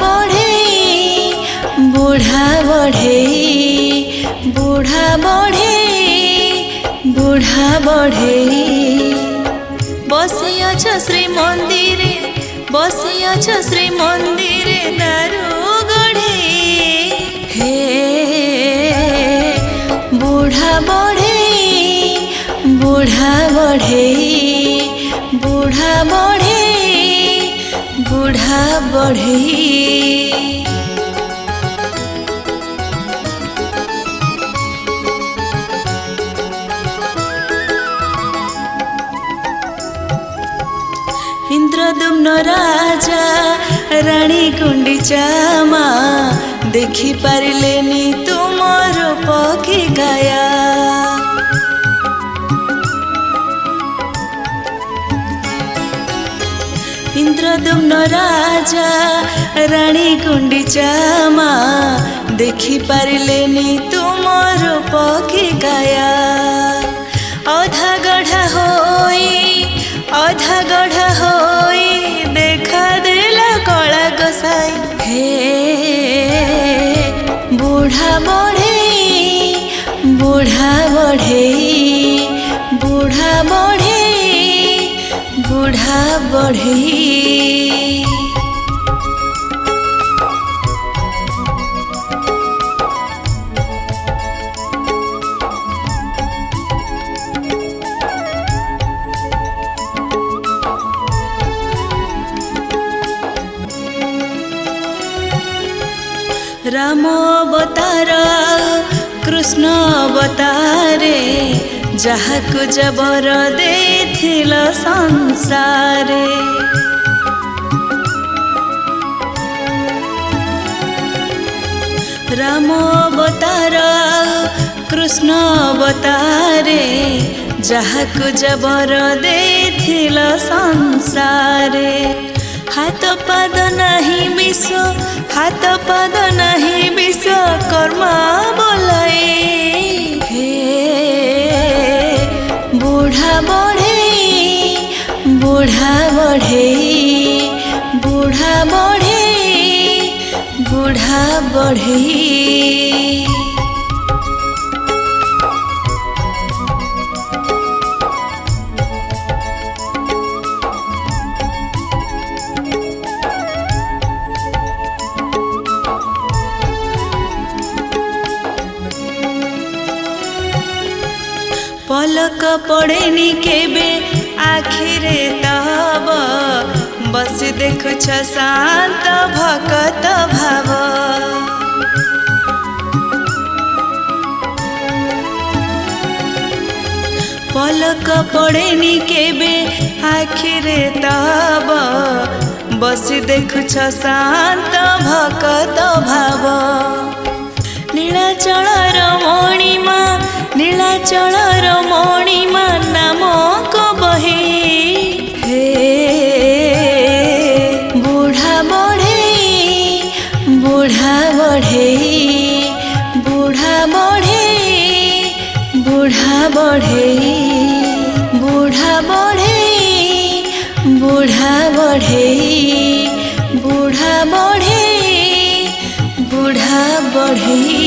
बढ़े बूढ़ा बढ़े बूढ़ा बढ़े बूढ़ा बढ़े बसियाछ श्री मंदिरे बसियाछ श्री मंदिरे दारू गढ़े हे बूढ़ा बढ़े बूढ़ा बढ़े बूढ़ा बढ़े बूढ़ा बढ़े इंद्रदुम्न राजा रानी गुंडीचा माँ देखी पारिलेनी तुमर पखी गाया इंद्रदुम्न राजा रानी गुंडीचा माँ देखी पारिलेनी तुमर पखी गाया अधा गढ़ा होई अधा गढ़ा होई देखा देला कला गोसाई हे बूढ़ा बढ़े बूढ़ा बढ़े बूढ़ा बढ़े बूढ़ा बढ़े राम अवतार कृष्ण अवतारे जहाकु जबर देथिल संसारे राम अवतार कृष्ण अवतारे जहाकु जबर देथिल संसारे हाथ पाद नहीं विश्व हाथ पाद नहीं विश्वकर्मा बोलाई हे बूढ़ा बढ़े बूढ़ा बढ़े बूढ़ा बढ़े बूढ़ा बढ़े पलक पड़ेनी केबे आखिरे तब बस देखुछ शांत भकत भाव पलक पड़ेनी केबे आखिरे तब बस देखुछ शांत भकत भाव नीलाचल रमणीमा नीलाचल रमणीमा नामक बहे हे बूढ़ा बढ़े बूढ़ा बढ़े बूढ़ा बढ़े बूढ़ा बढ़े बूढ़ा बढ़े बूढ़ा बढ़े बूढ़ा बढ़े बूढ़ा बढ़े